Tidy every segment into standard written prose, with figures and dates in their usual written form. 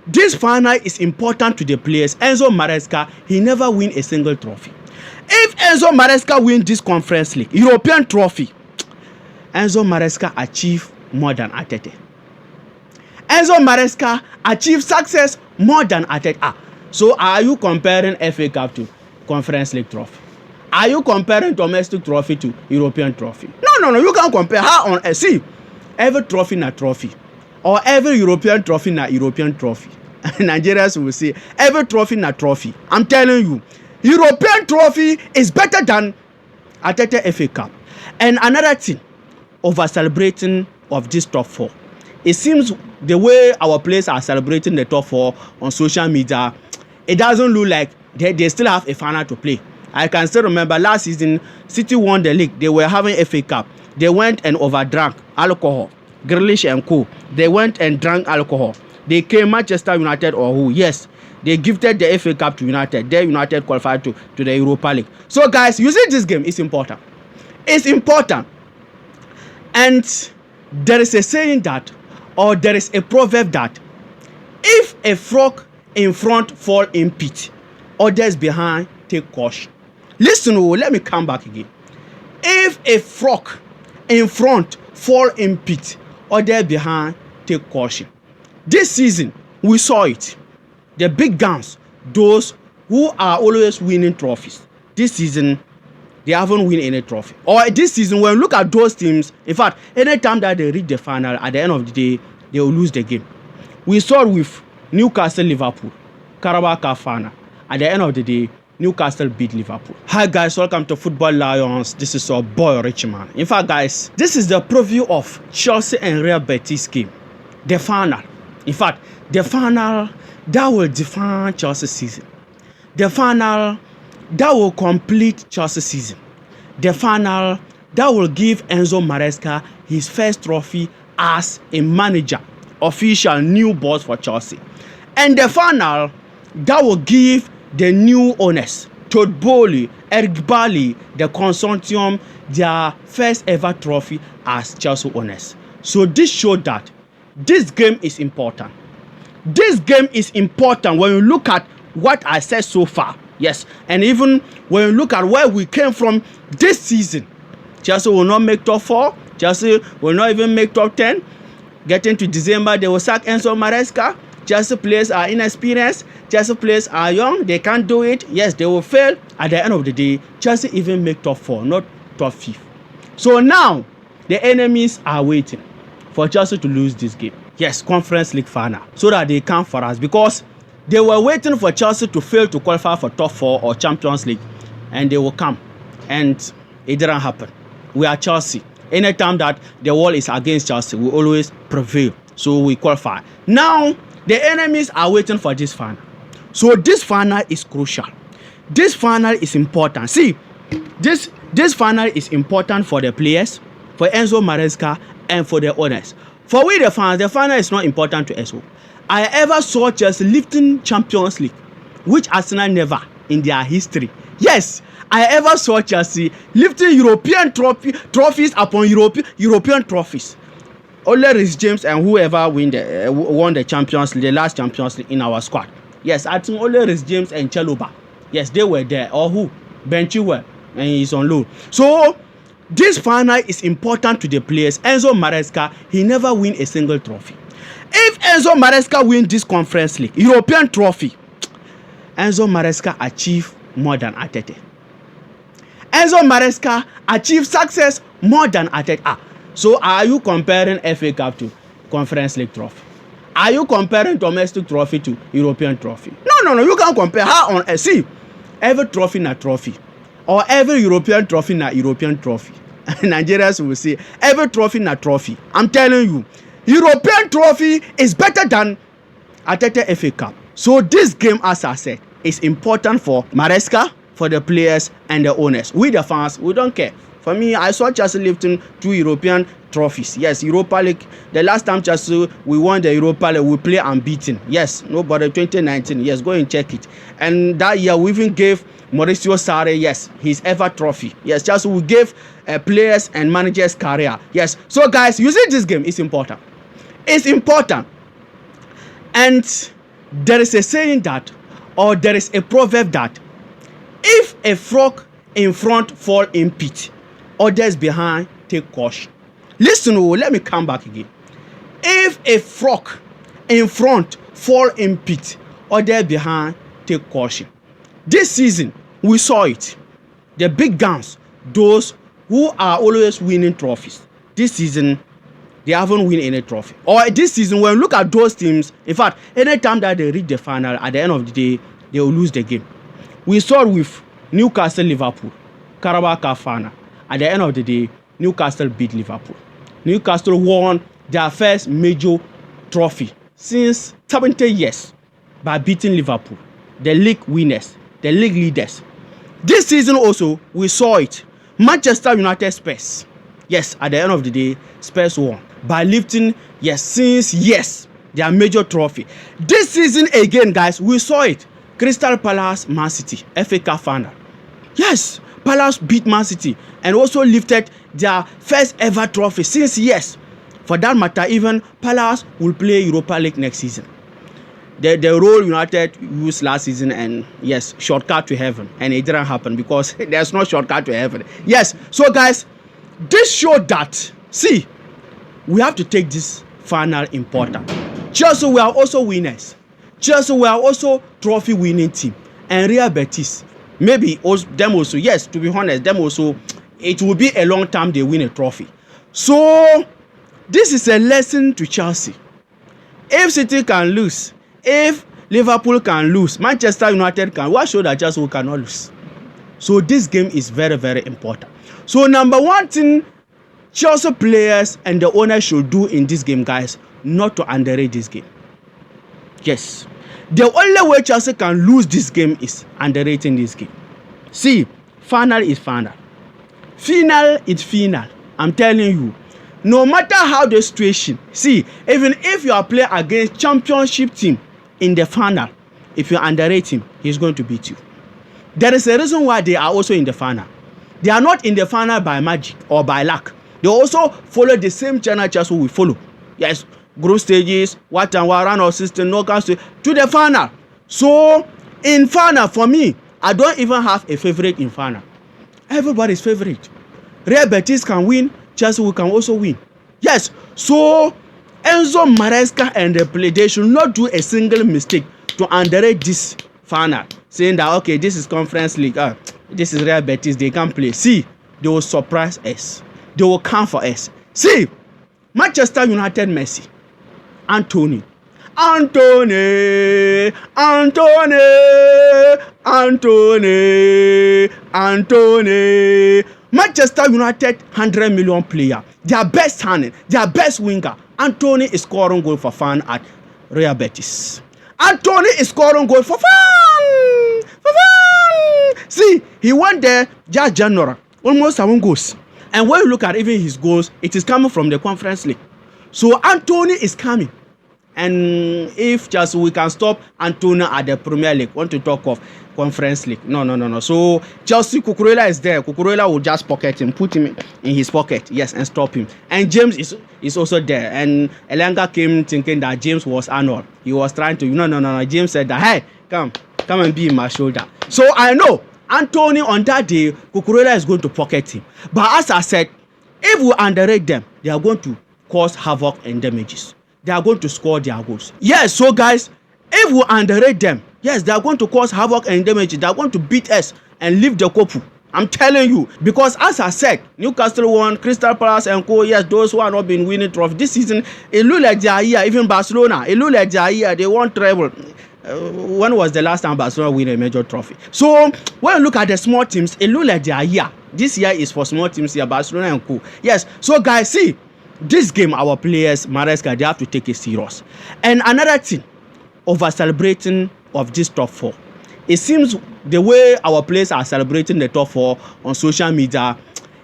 This final is important to the players. Enzo Maresca, he never win a single trophy. If Enzo Maresca win this Conference League, European trophy, Enzo Maresca achieve more than Atete. Enzo Maresca achieve success more than Atete. So are you comparing FA Cup to Conference League trophy? Are you comparing domestic trophy to European trophy? No. You can't compare. How on see? Every trophy na trophy. Or every European trophy na European trophy. Nigerians will say every trophy na trophy. I'm telling you, European trophy is better than Atete FA Cup. And another thing, over celebrating of this top four. It seems the way our players are celebrating the top four on social media, it doesn't look like they still have a final to play. I can still remember last season, City won the league. They were having FA Cup. They went and overdrank alcohol. Grealish and co. They went and drank alcohol. They came Manchester United or who? Yes. They gifted the FA Cup to United. Their United qualified to the Europa League. So guys, using this game is important. It's important. And there is a saying that, or there is a proverb that, if a frog in front fall in pit, others behind take caution. Listen, let me come back again. If a frog in front fall in pit, others behind take caution. This season, we saw it. The big guns, those who are always winning trophies. This season, they haven't won any trophy. Or this season, when you look at those teams, in fact, anytime that they reach the final, at the end of the day, they will lose the game. We saw it with Newcastle, Liverpool, Carabao Cup final. At the end of the day, Newcastle beat Liverpool. Hi guys, welcome to Football Lions. This is your boy Richman. In fact guys, this is the preview of Chelsea and Real Betis game. The final. In fact, the final that will define Chelsea season. The final that will complete Chelsea season. The final that will give Enzo Maresca his first trophy as a manager, official new boss for Chelsea. And the final that will give the new owners, Todd Bowley, Eric Bailly, the consortium, their first ever trophy as Chelsea owners. So this showed that this game is important. This game is important when you look at what I said so far. Yes, and even when you look at where we came from this season, Chelsea will not make top 4. Chelsea will not even make top 10. Getting to December, they will sack Enzo Maresca. Chelsea players are inexperienced. Chelsea players are young. They can't do it. Yes, they will fail. At the end of the day, Chelsea even make top 4, not top 5. So now, the enemies are waiting for Chelsea to lose this game. Yes, Conference League final. So that they come for us. Because they were waiting for Chelsea to fail to qualify for top 4 or Champions League. And they will come. And it didn't happen. We are Chelsea. Anytime that the world is against Chelsea, we always prevail. So we qualify. Now, the enemies are waiting for this final. So this final is crucial. This final is important. See, this final is important for the players, for Enzo Maresca, and for the owners. For we the fans, the final is not important to Enzo. I ever saw Chelsea lifting Champions League, which Arsenal never in their history. Yes, I ever saw Chelsea lifting European trophies upon European trophies. Only Rhys James and whoever won the Champions League, the last Champions League in our squad. Yes, I think only Rhys James and Chalobah. Yes, they were there. Or who? Ben Chilwell, and he's on loan. So this final is important to the players. Enzo Maresca, he never win a single trophy. If Enzo Maresca win this Conference League, European trophy, Enzo Maresca achieve more than Atete. Enzo Maresca achieve success more than Atete. So are you comparing FA Cup to Conference League trophy? Are you comparing domestic trophy to European trophy? No. You can't compare. How on see? Every trophy na trophy. Or every European trophy na European trophy. Nigerians will say every trophy na trophy. I'm telling you, European trophy is better than Atete FA Cup. So this game, as I said, is important for Maresca, for the players and the owners. We the fans, we don't care. For me, I saw Chelsea lifting 2 European trophies. Yes, Europa League. The last time Chelsea we won the Europa League, we play unbeaten. Yes, nobody 2019. Yes, go and check it. And that year we even gave Mauricio Sarri, yes, his ever trophy. Yes, Chelsea will give players and managers career. Yes. So guys, using this game is important. It's important. And there is a saying that, or there is a proverb that, if a frog in front fall in pit, others behind take caution. Listen, let me come back again. If a frog in front fall in pit, others behind take caution. This season, we saw it. The big guns, those who are always winning trophies, this season, they haven't won any trophy. Or this season, when you look at those teams, in fact, anytime that they reach the final, at the end of the day, they will lose the game. We saw it with Newcastle, Liverpool, Carabao Cup final. At the end of the day, Newcastle beat Liverpool. Newcastle won their first major trophy since 70 years by beating Liverpool, the league winners, the league leaders. This season also, we saw it. Manchester United Spurs. Yes, at the end of the day, Spurs won by lifting, yes, since yes, their major trophy. This season again, guys, we saw it. Crystal Palace, Man City, FA Cup final. Yes, Palace beat Man City and also lifted their first ever trophy since yes. For that matter, even Palace will play Europa League next season. The role United used last season, and yes, shortcut to heaven, and it didn't happen because there's no shortcut to heaven. Yes, so guys, this showed that, see, we have to take this final important. Chelsea were also winners. Chelsea were also trophy winning team, and Real Betis, maybe also, them also, yes, to be honest, them also, it will be a long time they win a trophy. So this is a lesson to Chelsea. If City can lose, if Liverpool can lose, Manchester United can, what show that Chelsea cannot lose? So this game is very, very important. So number one thing Chelsea players and the owner should do in this game, guys, not to underrate this game. Yes. The only way Chelsea can lose this game is underrating this game. See, final is final. Final is final. I'm telling you. No matter how the situation, see, even if you are playing against championship team in the final, if you underrate him, he's going to beat you. There is a reason why they are also in the final. They are not in the final by magic or by luck. They also follow the same channel Chelsea we follow. Yes, group stages, what and what round of system, knockout stage to the final. So in final, for me, I don't even have a favorite in final. Everybody's favorite. Real Betis can win, Chelsea can also win. Yes, so Enzo Maresca and the play, they should not do a single mistake to underrate this final, saying that okay, this is Conference League, this is Real Betis, they can play. See, they will surprise us. They will come for us. See, Manchester United Messi, Anthony, Manchester United 100 million player, their best hand, their best winger. Anthony is scoring goal for fun at Real Betis. Anthony is scoring goal for fun. For fun. See, he went there just January, almost 7 goals. And when you look at even his goals, it is coming from the Conference League. So Anthony is coming. And if just we can stop Anthony at the Premier League, want to talk of Conference League. No. So Chelsea, Cucurella is there. Cucurella will just pocket him, put him in his pocket, yes, and stop him. And James is also there. And Elanga came thinking that James was Arnold. He was trying to, no. James said that, hey, come and be in my shoulder. So I know Anthony on that day, Cucurella is going to pocket him. But as I said, if we underrate them, they are going to cause havoc and damages. They are going to score their goals. Yes, so guys, if we underrate them, yes, they are going to cause havoc and damage. They are going to beat us and leave the couple. I'm telling you. Because as I said, Newcastle won, Crystal Palace and co. Yes, those who have not been winning trophy this season, it look like they are here. Even Barcelona, it look like they are here. They won treble. When was the last time Barcelona win a major trophy? So when you look at the small teams, it look like they are here. This year is for small teams here, Barcelona and co. Yes, so guys, see, this game, our players, Maresca, they have to take it serious. And another thing, over celebrating of this top 4. It seems the way our players are celebrating the top 4 on social media,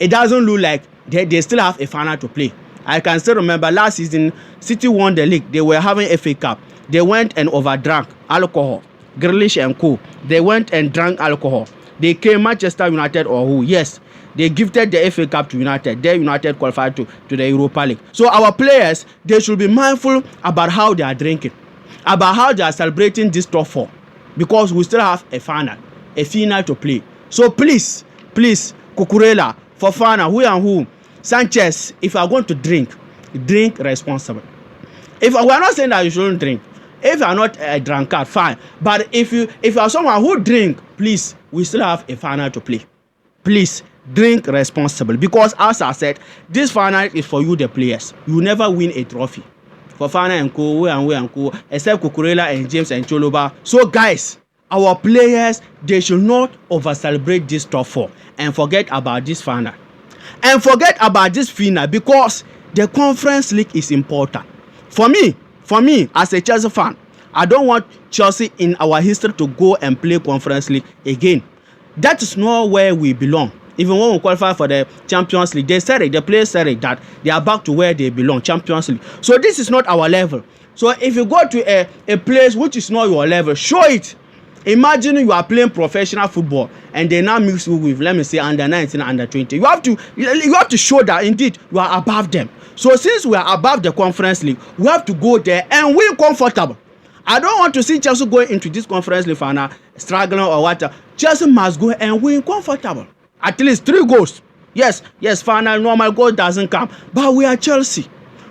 it doesn't look like they still have a final to play. I can still remember last season, City won the league. They were having FA Cup. They went and overdrank alcohol. Grealish and co. They went and drank alcohol. They came Manchester United or who? Yes. They gifted the FA Cup to United. Their United qualified to the Europa League. So our players, they should be mindful about how they are drinking. about how they are celebrating this top 4 because we still have a final to play. So please, Cucurella, Fofana, who and who, Sanchez, if you are going to drink responsible. If we are not saying that you shouldn't drink, if you are not a drunkard, fine. But if you are someone who drink, please, we still have a final to play. Please drink responsible because, as I said, this final is for you, the players. You never win a trophy. Fofana and Co, except Cucurella and James and Choloba. So guys, our players, they should not over celebrate this top 4 and forget about this final. And forget about this final because the Conference League is important. For me, as a Chelsea fan, I don't want Chelsea in our history to go and play Conference League again. That is not where we belong. Even when we qualify for the Champions League, they said it, the players said it, that they are back to where they belong, Champions League. So this is not our level. So if you go to a place which is not your level, show it. Imagine you are playing professional football and they now mix you with, let me say, under 19, under 20. You have to show that indeed you are above them. So since we are above the Conference League, we have to go there and win comfortable. I don't want to see Chelsea going into this Conference League final struggling or what. Chelsea must go and win comfortable. At least 3 goals. Yes, final normal goal doesn't come. But we are Chelsea.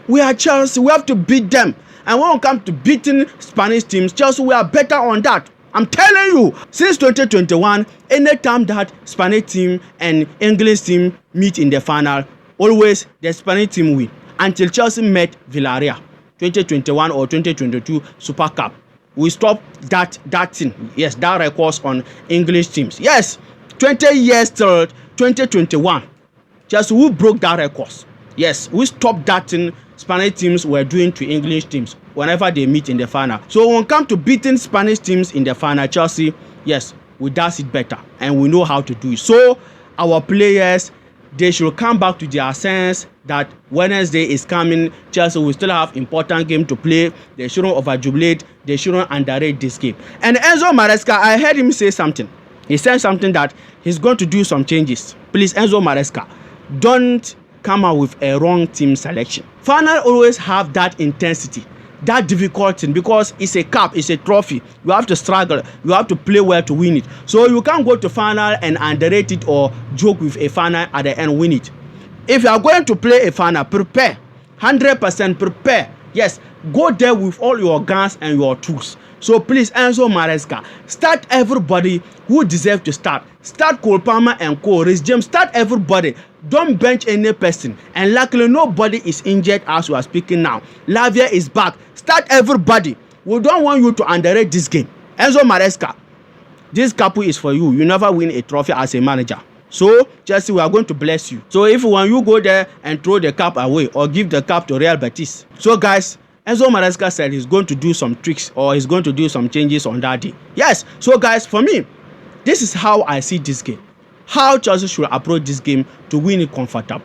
We have to beat them. And when it comes to beating Spanish teams, Chelsea, we are better on that. I'm telling you, since 2021, anytime that Spanish team and English team meet in the final, always the Spanish team win. Until Chelsea met Villarreal, 2021 or 2022 Super Cup. We stopped that thing. Yes, that records on English teams. Yes, 20 years till 2021. Chelsea, who broke that record. Yes, we stopped that thing Spanish teams were doing to English teams whenever they meet in the final. So when it comes to beating Spanish teams in the final, Chelsea, yes, we does it better and we know how to do it. So our players, they should come back to their sense that Wednesday is coming. Chelsea will still have important game to play. They shouldn't overjubilate. They shouldn't underrate this game. And Enzo Maresca, I heard him say something. He said something that he's going to do some changes. Please, Enzo Maresca, don't come out with a wrong team selection. Final always have that intensity, that difficult thing, because it's a cup, it's a trophy. You have to struggle, you have to play well to win it. So you can't go to final and underrate it or joke with a final at the end, win it. If you are going to play a final, prepare, 100% prepare. Yes, go there with all your guns and your tools. So please, Enzo Maresca, start everybody who deserve to start. Start Cole Palmer and Rhys James. Start everybody. Don't bench any person. And luckily, nobody is injured as we are speaking now. Lavia is back. Start everybody. We don't want you to underrate this game. Enzo Maresca, this cup is for you. You never win a trophy as a manager. So, Chelsea, we are going to bless you. So, if when you go there and throw the cup away or give the cup to Real Betis. So, guys, Enzo Maresca said he's going to do some tricks or he's going to do some changes on that day. Yes. So, guys, for me, this is how I see this game. How Chelsea should approach this game to win it comfortable.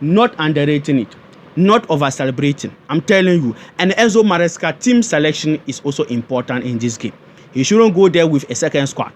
Not underrating it. Not over-celebrating. I'm telling you. And Enzo Maresca team selection is also important in this game. He shouldn't go there with a second squad.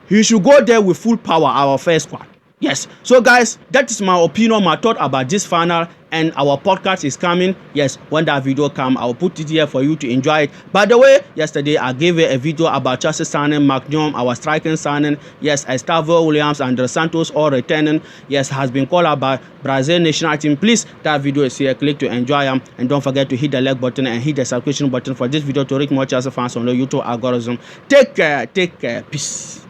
He should go there with full power, our first squad. Yes. So, guys, that is my opinion, my thought about this final. And our podcast is coming. Yes, when that video comes, I'll put it here for you to enjoy it. By the way, yesterday I gave a video about Chelsea signing McNeum, our striking signing. Yes, Estavo Williams and Dos Santos all returning. Yes, has been called out by Brazil national team. Please, that video is here. Click to enjoy them. And don't forget to hit the like button and hit the subscription button for this video to reach more Chelsea fans on the YouTube algorithm. Take care. Peace.